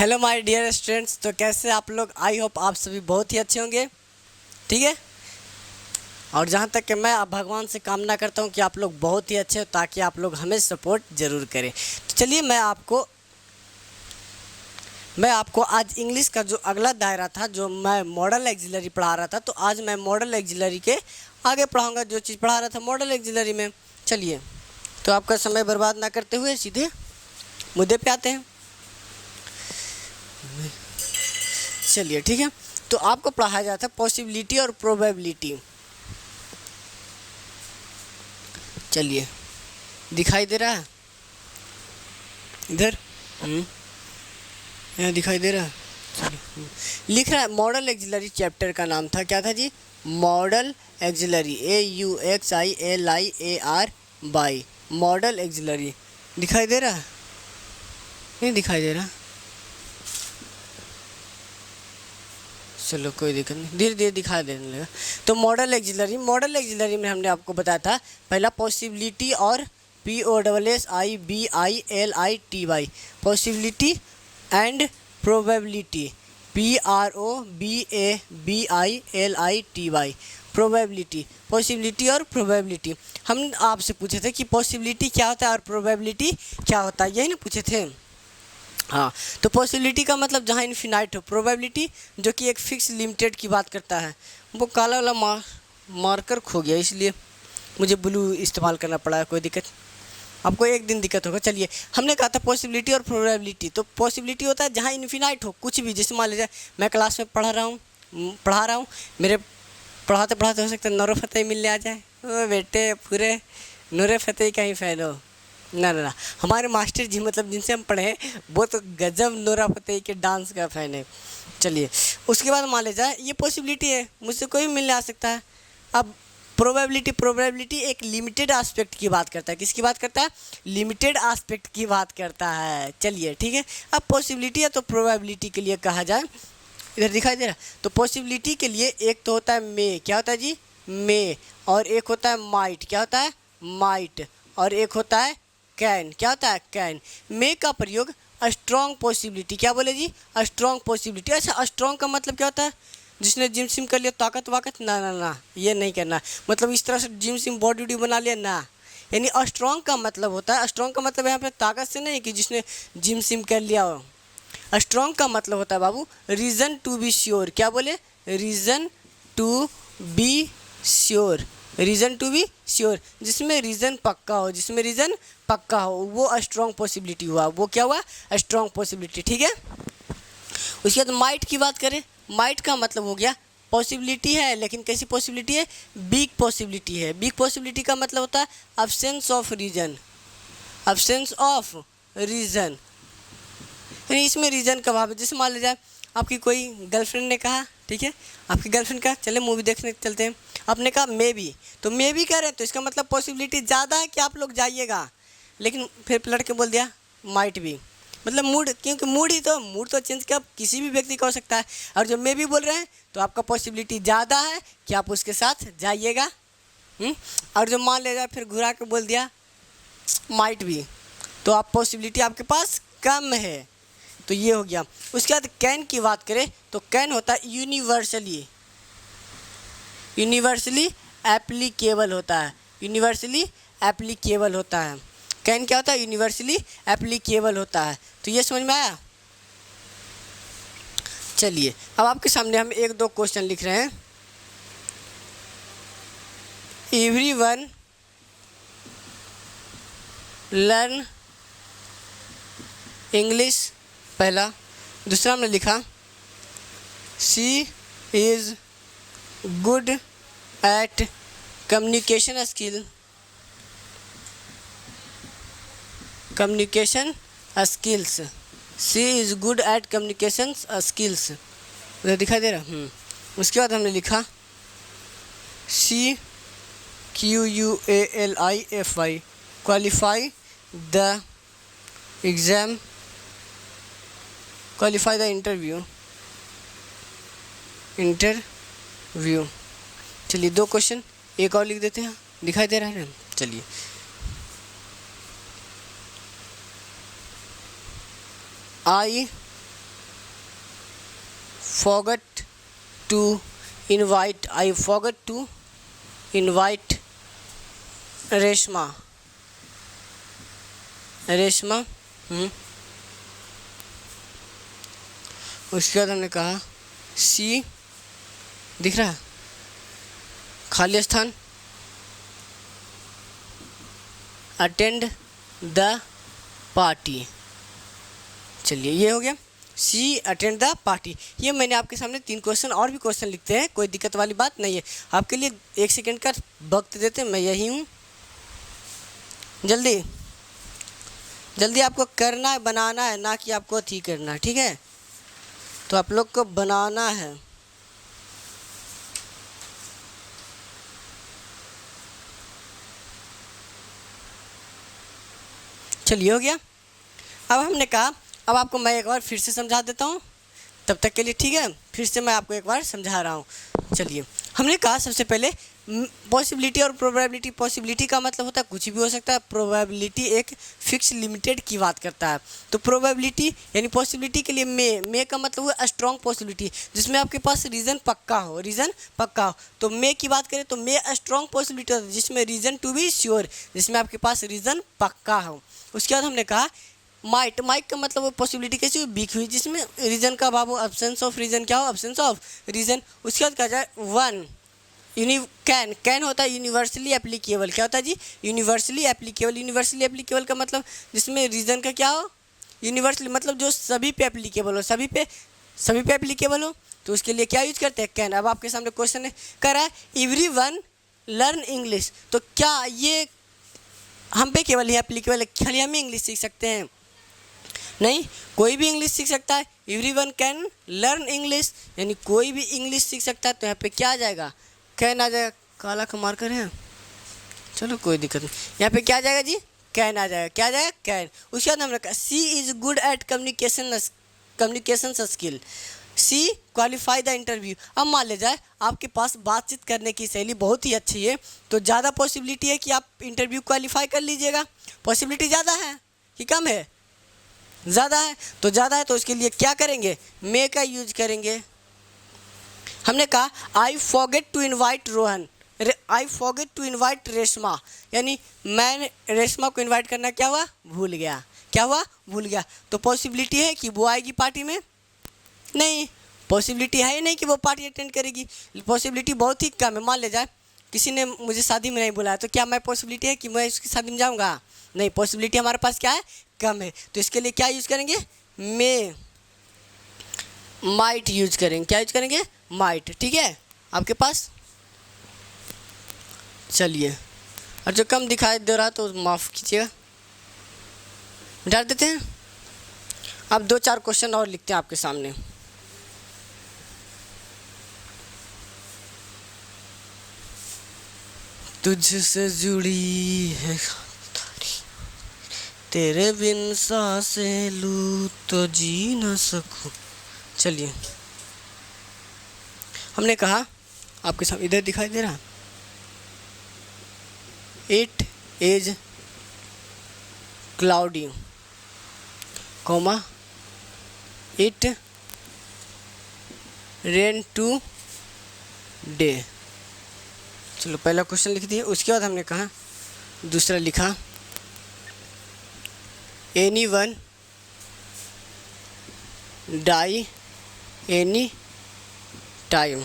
Hello my dear students. तो कैसे आप लोग? आई होप आप सभी बहुत ही अच्छे होंगे, ठीक है। और जहाँ तक कि मैं अब भगवान से कामना करता हूँ कि आप लोग बहुत ही अच्छे हो, ताकि आप लोग हमें सपोर्ट ज़रूर करें। तो चलिए मैं आपको आज इंग्लिश का जो अगला दायरा था, जो मैं मॉडल एक्सिलरी पढ़ा रहा था, तो आज मैं मॉडल एक्सिलरी के आगे पढ़ाऊँगा जो चीज़ पढ़ा रहा था मॉडल एक्सिलरी में। चलिए, तो आपका समय बर्बाद ना करते हुए सीधे मुद्दे पे आते हैं। चलिए ठीक है, तो आपको पढ़ाया जाता है पॉसिबिलिटी और प्रोबेबिलिटी। चलिए, दिखाई दे रहा है इधर? यहाँ दिखाई दे रहा है। चलिए, लिख रहा है मॉडल एक्सिलरी। चैप्टर का नाम था, क्या था जी? Modal auxiliary, AUXILIAR modal auxiliary. दिखाई दे रहा है? नहीं दिखाई दे रहा? चलो कोई दिक्कत नहीं, धीरे धीरे दिखा देने लगा। तो मॉडल एक्सिलरी में हमने आपको बताया था पहला पॉसिबिलिटी और POSSIBILITY, possibility and probability, PROBABILITY, probability, possibility और प्रोबेबिलिटी। हम आपसे पूछे थे कि पॉसिबिलिटी क्या होता है और प्रोबेबिलिटी क्या होता है, यही ना पूछे थे? हाँ, तो पॉसिबिलिटी का मतलब जहाँ इन्फिनाइट हो, प्रोबेबिलिटी जो कि एक फिक्स लिमिटेड की बात करता है। वो काला वाला मार्कर खो गया, इसलिए मुझे ब्लू इस्तेमाल करना पड़ा। कोई दिक्कत, आपको एक दिन दिक्कत होगा। चलिए, हमने कहा था पॉसिबिलिटी और प्रोबेबिलिटी। तो पॉसिबिलिटी होता है जहाँ इन्फिनाइट हो कुछ भी, जैसे मान लीजिए मैं क्लास में पढ़ा रहा हूँ, मेरे पढ़ाते पढ़ाते हो सकता है नूर फतेह मिलने आ जाए। ओ बेटे, पूरे नूर फतेह का ही फैन हो? ना, हमारे मास्टर जी मतलब जिनसे हम पढ़े वो तो गजब नूरा फतेह के डांस का फ़ैन है। चलिए, उसके बाद मान लीजिए ये पॉसिबिलिटी है, मुझसे कोई भी मिलने आ सकता है। अब प्रोबेबिलिटी एक लिमिटेड एस्पेक्ट की बात करता है। किसकी बात करता है? लिमिटेड एस्पेक्ट की बात करता है। चलिए ठीक है, अब पॉसिबिलिटी है तो प्रोबेबिलिटी के लिए कहा जाए, इधर दिखाई दे रहा है। तो पॉसिबिलिटी के लिए एक तो होता है मे, क्या होता है जी? मे। और एक होता है माइट, क्या होता है? माइट। और एक होता है कैन, क्या होता है? कैन। मे का प्रयोग स्ट्रॉन्ग पॉसिबिलिटी, क्या बोले जी? Strong possibility. अच्छा, स्ट्रॉन्ग का मतलब क्या होता है? जिसने जिम सिम कर लिया, ताकत वाकत? ना, ये नहीं करना। मतलब इस तरह से जिम सिम बॉडी वॉडी बना लिया ना। यानी स्ट्रॉन्ग का मतलब होता है, स्ट्रॉन्ग का मतलब यहाँ पे ताकत से नहीं कि जिसने जिम सिम कर लिया हो। स्ट्रॉन्ग का मतलब होता है बाबू रीज़न टू बी श्योर। क्या बोले? Reason to be sure, reason to be sure. जिसमें रीज़न पक्का हो, वो स्ट्रॉन्ग पॉसिबिलिटी हुआ। वो क्या हुआ? स्ट्रॉन्ग पॉसिबिलिटी, ठीक है। उसके बाद माइट की बात करें, माइट का मतलब हो गया पॉसिबिलिटी है, लेकिन कैसी पॉसिबिलिटी है? बिग पॉसिबिलिटी है। बिग पॉसिबिलिटी का मतलब होता है अब्सेंस ऑफ रीज़न, यानी इसमें रीज़न का अभाव है। जैसे मान लीजिए आपकी कोई गर्लफ्रेंड ने कहा, ठीक है, आपकी गर्लफ्रेंड कहा चले मूवी देखने चलते हैं, आपने कहा मे बी, तो मे बी कह रहे हैं तो इसका मतलब पॉसिबिलिटी ज़्यादा है कि आप लोग जाइएगा। लेकिन फिर लड़के बोल दिया माइट भी, मतलब मूड, क्योंकि मूड तो चेंज का किसी भी व्यक्ति का हो सकता है। और जो मे बी बोल रहे हैं तो आपका पॉसिबिलिटी ज़्यादा है कि आप उसके साथ जाइएगा। और जो मान लीजिए फिर घुरा के बोल दिया माइट भी, तो आप पॉसिबिलिटी आपके पास कम है। तो ये हो गया। उसके बाद कैन की बात करें तो कैन होता है यूनिवर्सली एप्लीकेबल होता है। कैन क्या होता है? यूनिवर्सली एप्लीकेबल होता है। तो ये समझ में आया? चलिए, अब आपके सामने हम एक दो क्वेश्चन लिख रहे हैं। एवरीवन लर्न इंग्लिश, पहला। दूसरा हमने लिखा she is good at communication skills, she is good at communication skills. उधर दिखाई दे रहा? उसके बाद हमने लिखा she QUALIFY qualify the interview. चलिए, दो क्वेश्चन एक और लिख देते हैं, दिखाई दे रहा है ना? चलिए, I forgot to I forgot to invite Reshma. उसके बाद हमने कहा सी, दिख रहा है खाली स्थान, अटेंड द पार्टी। चलिए ये हो गया सी अटेंड द पार्टी। ये मैंने आपके सामने 3 क्वेश्चन और भी क्वेश्चन लिखते हैं, कोई दिक्कत वाली बात नहीं है। आपके लिए 1 सेकेंड का वक्त देते हैं, मैं यही हूँ। जल्दी जल्दी आपको करना है, बनाना है, ना कि आपको अथी करना है, ठीक है। तो आप लोग को बनाना है। चलिए हो गया। अब हमने कहा अब आपको मैं एक बार फिर से समझा देता हूँ, तब तक के लिए ठीक है। फिर से मैं आपको एक बार समझा रहा हूँ। चलिए हमने कहा सबसे पहले पॉसिबिलिटी और प्रोबेबिलिटी। पॉसिबिलिटी का मतलब होता है कुछ भी हो सकता है, प्रोबेबिलिटी एक फिक्स लिमिटेड की बात करता है। तो प्रोबेबिलिटी यानी पॉसिबिलिटी के लिए मे का मतलब हुआ स्ट्रॉन्ग पॉसिबिलिटी, जिसमें आपके पास रीज़न पक्का हो, तो मे की बात करें तो मे स्ट्रॉन्ग पॉसिबिलिटी होता है जिसमें रीज़न टू बी श्योर, जिसमें आपके पास रीज़न पक्का हो। उसके बाद हमने कहा माइट का मतलब वो पॉसिबिलिटी कैसी हुई, वीक हुई, जिसमें रीज़न का अभाव हो, एब्सेंस ऑफ रीज़न क्या हो, एब्सेंस ऑफ रीज़न। उसके बाद कहा जाए वन कैन होता है यूनिवर्सली एप्लीकेबल। क्या होता है जी, यूनिवर्सली एप्लीकेबल का मतलब जिसमें रीज़न का क्या हो, यूनिवर्सली मतलब जो सभी पे एप्लीकेबल हो, सभी पे एप्लीकेबल हो, तो उसके लिए क्या यूज करते हैं, कैन। अब आपके सामने क्वेश्चन है कह रहा है एवरीवन लर्न इंग्लिश, तो क्या ये हम पे केवल ही एप्लीकेबल है, खाली हम ही इंग्लिश सीख सकते हैं? नहीं, कोई भी इंग्लिश सीख सकता है। एवरीवन कैन लर्न इंग्लिश यानी कोई भी इंग्लिश सीख सकता है। तो यहाँ पे क्या आ जाएगा, कैन आ जाएगा। काला का मार्कर है, चलो कोई दिक्कत नहीं। यहाँ पे क्या आ जाएगा जी, कैन आ जाएगा। क्या आ जाएगा, कैन। उसके बाद हमने कहा she is good at communication skill. She qualify the interview. अब मान ले जाए आपके पास बातचीत करने की शैली बहुत ही अच्छी है, तो ज़्यादा पॉसिबिलिटी है कि आप इंटरव्यू क्वालिफाई कर लीजिएगा। पॉसिबिलिटी ज़्यादा है कि कम है, ज़्यादा है। तो ज़्यादा है तो उसके लिए क्या करेंगे, मे का यूज करेंगे। हमने कहा I forget to invite Rohan, I forget to invite Reshma, यानी मैं रेशमा को इनवाइट करना क्या हुआ, भूल गया। क्या हुआ, भूल गया। तो पॉसिबिलिटी है कि वो आएगी पार्टी में? नहीं, पॉसिबिलिटी है ही नहीं कि वो पार्टी अटेंड करेगी। पॉसिबिलिटी बहुत ही कम है। मान ले जाए किसी ने मुझे शादी में नहीं बुलाया, तो क्या मैं पॉसिबिलिटी है कि मैं उसकी शादी में जाऊँगा? नहीं, पॉसिबिलिटी हमारे पास क्या है, कम है। तो इसके लिए क्या यूज़ करेंगे, मे, माइट यूज करेंगे। क्या यूज करेंगे, माइट। ठीक है आपके पास। चलिए, और जो कम दिखाई दे रहा तो माफ़ कीजिएगा, डाल देते हैं। अब 2-4 क्वेश्चन और लिखते हैं आपके सामने। तुझसे जुड़ी है तेरे बिन सांसें लूं तो जी न सकूं। चलिए, हमने कहा आपके सामने इधर दिखाई दे रहा, it is cloudy, comma it rain today. चलो पहला क्वेश्चन लिख दिए। उसके बाद हमने कहा दूसरा लिखा एनीवन डाई एनी टाइम।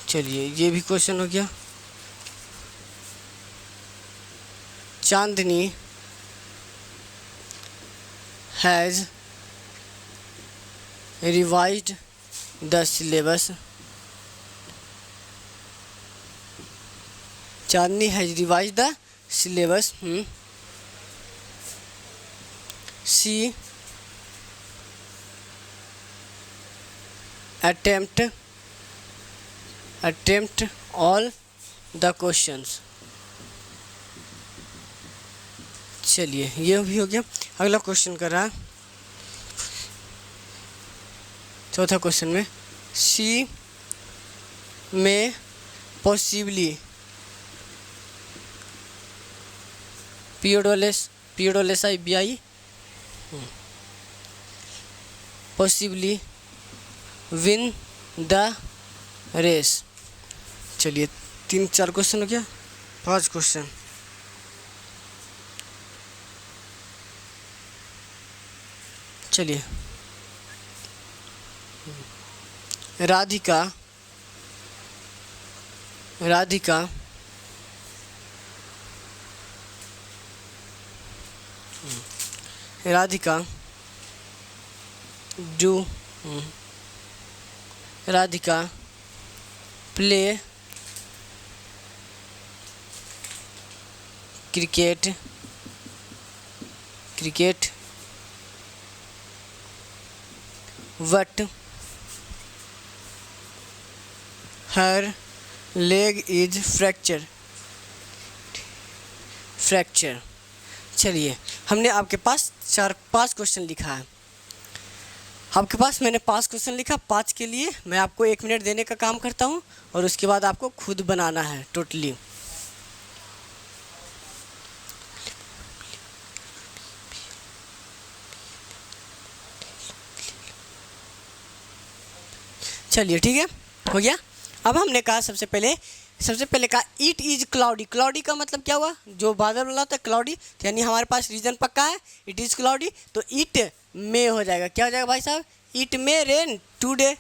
चलिए ये भी क्वेश्चन हो गया। Chandni has revised the syllabus, Chandni has revised the syllabus. She attempt all the questions। चलिए ये भी हो गया। अगला क्वेश्चन कर रहा, चौथा क्वेश्चन में सी में possibly period I be I possibly win the race. चलिए 3-4 क्वेश्चन हो गया, 5 क्वेश्चन। चलिए Radhika Radhika Radhika do Radhika play cricket but her leg is fracture। चलिए हमने आपके पास 4-5 क्वेश्चन लिखा है। आपके पास मैंने 5 क्वेश्चन लिखा, 5 के लिए मैं आपको 1 मिनट देने का काम करता हूँ और उसके बाद आपको खुद बनाना है टोटली। चलिए ठीक है, हो गया। अब हमने कहा सबसे पहले कहा इट इज़ क्लाउडी। क्लाउडी का मतलब क्या हुआ, जो बादल वाला होता है क्लाउडी, तो यानी हमारे पास रीजन पक्का है, इट इज़ क्लाउडी। तो इट मे हो जाएगा, क्या हो जाएगा भाई साहब, इट मे रेन टुडे,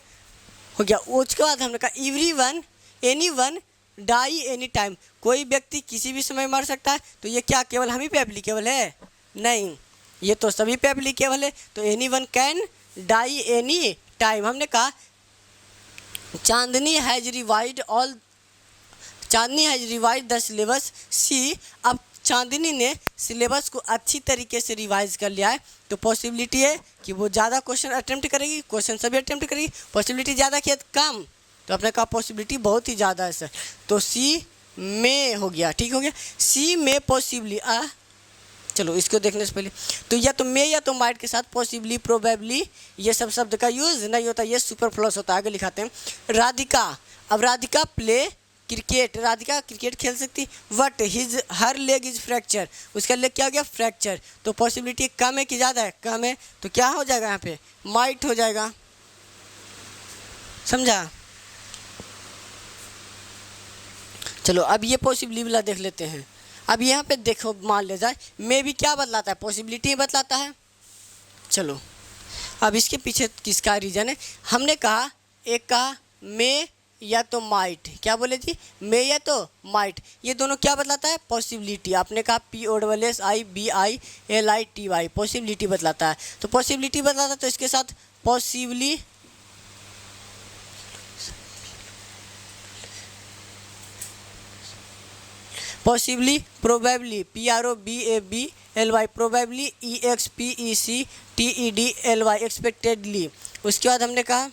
हो गया। उसके बाद हमने कहा everyone anyone die any time. कोई व्यक्ति किसी भी समय मर सकता है। तो ये क्या केवल हम ही पे एप्लीकेबल है? नहीं, ये तो सभी पे एप्लीकेबल है। तो anyone can die any time. हमने कहा Chandni has revised the syllabus C. अब चांदनी ने सिलेबस को अच्छी तरीके से रिवाइज कर लिया है, तो पॉसिबिलिटी है कि वो ज़्यादा क्वेश्चन अटेम्प्ट करेगी, क्वेश्चन सभी अटेम्प्ट करेगी। पॉसिबिलिटी ज़्यादा की कम, तो अपने कहा पॉसिबिलिटी बहुत ही ज़्यादा है सर। तो सी में हो गया, ठीक हो गया। सी में पॉसिबली चलो इसको देखने से पहले तो या तो मे या तो माइट के साथ पॉसिबली प्रोबेबली ये सब शब्द का यूज़ नहीं होता, ये सुपरफ्लूअस होता है। आगे लिखाते हैं राधिका। अब Radhika play cricket, Radhika cricket खेल सकती, but her leg is fracture, उसका लेग क्या हो गया, फ्रैक्चर। तो पॉसिबिलिटी कम है कि ज़्यादा है, कम है। तो क्या हो जाएगा यहाँ पे, माइट हो जाएगा, समझा। चलो अब ये पॉसिबली वाला देख लेते हैं। अब यहाँ पे देखो, मान ले जाए मे भी क्या बतलाता है, पॉसिबिलिटी बतलाता है। चलो अब इसके पीछे किसका रीज़न है, हमने कहा एक कहा मे या तो माइट, क्या बोले जी, मे या तो माइट, ये दोनों क्या बतलाता है, पॉसिबिलिटी। आपने कहा POSSIBILITY पॉसिबिलिटी बतलाता है। तो पॉसिबिलिटी बतलाता है, तो इसके साथ possibly probably PROBABLY probably EXPECTEDLY expectedly. उसके बाद हमने कहा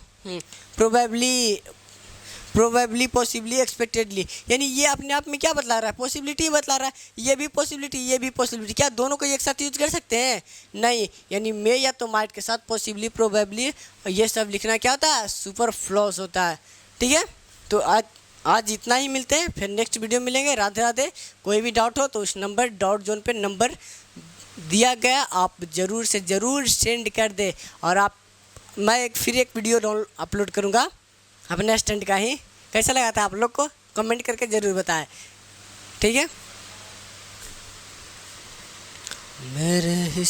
प्रोबेबली पॉसिबली एक्सपेक्टेडली, यानी ये अपने आप में क्या बतला रहा है, पॉसिबिलिटी बतला रहा है। ये भी पॉसिबिलिटी, क्या दोनों को एक साथ यूज कर सकते हैं, नहीं। यानी मे या तो माइट के साथ पॉसिबली प्रोबेबली ये सब लिखना क्या होता है, सुपरफ्लूअस होता है। ठीक है, तो आज इतना ही, मिलते हैं फिर नेक्स्ट वीडियो मिलेंगे। राधे राधे। कोई भी डाउट हो तो उस नंबर डॉट जोन पे नंबर दिया गया, आप ज़रूर से ज़रूर सेंड कर दे। और मैं फिर एक वीडियो अपलोड करूँगा अपने स्टैंड का ही, कैसा लगा था आप लोग को कमेंट करके ज़रूर बताएं। ठीक है, मेरे